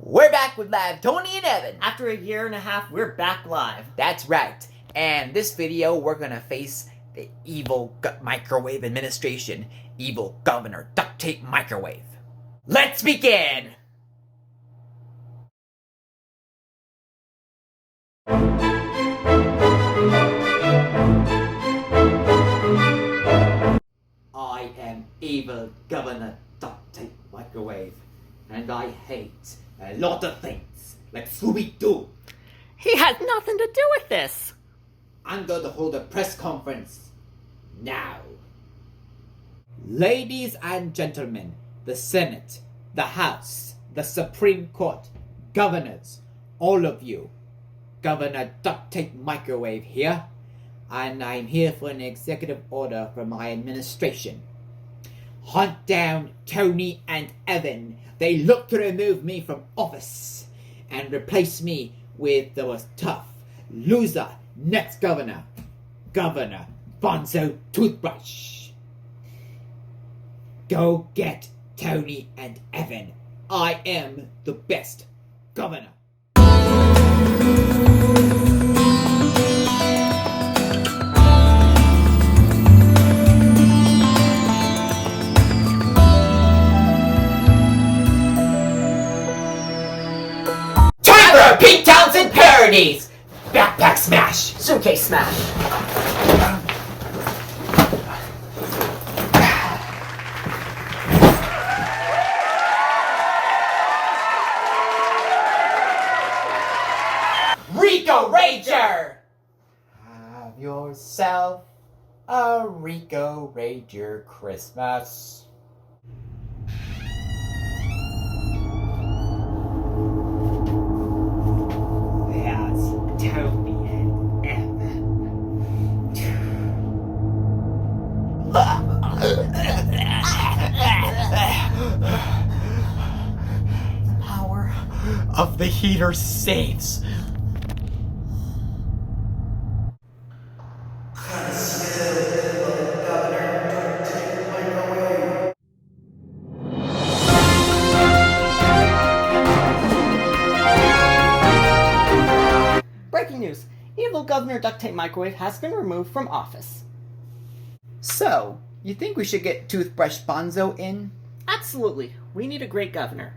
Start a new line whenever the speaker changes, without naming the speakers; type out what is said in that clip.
We're back with Live Tony and Evan.
After a year and a half, we're back live.
That's right. And this video, we're gonna face the evil microwave administration. Evil Governor Duct Tape Microwave. Let's begin! I am evil Governor Duct Tape Microwave, and I hate a lot of things, like Scooby-Doo.
He had nothing to do with this.
I'm going to hold a press conference now. Ladies and gentlemen, the Senate, the House, the Supreme Court, governors, all of you, Governor Duct Tape Microwave here, and I'm here for an executive order from my administration. Hunt down Tony and Evan. They look to remove me from office and replace me with the most tough loser next governor, Governor Bonzo Toothbrush. Go get Tony and Evan. I am the best governor. Pete Townsend parodies! Backpack smash!
Suitcase smash.
Rico Rager! Have yourself a Rico Rager Christmas. Tony and Evan.
The power
Of the heater saves.
Breaking news. Evil Governor Duct Tape Microwave has been removed from office.
So, you think we should get Toothbrush Bonzo in?
Absolutely. We need a great governor.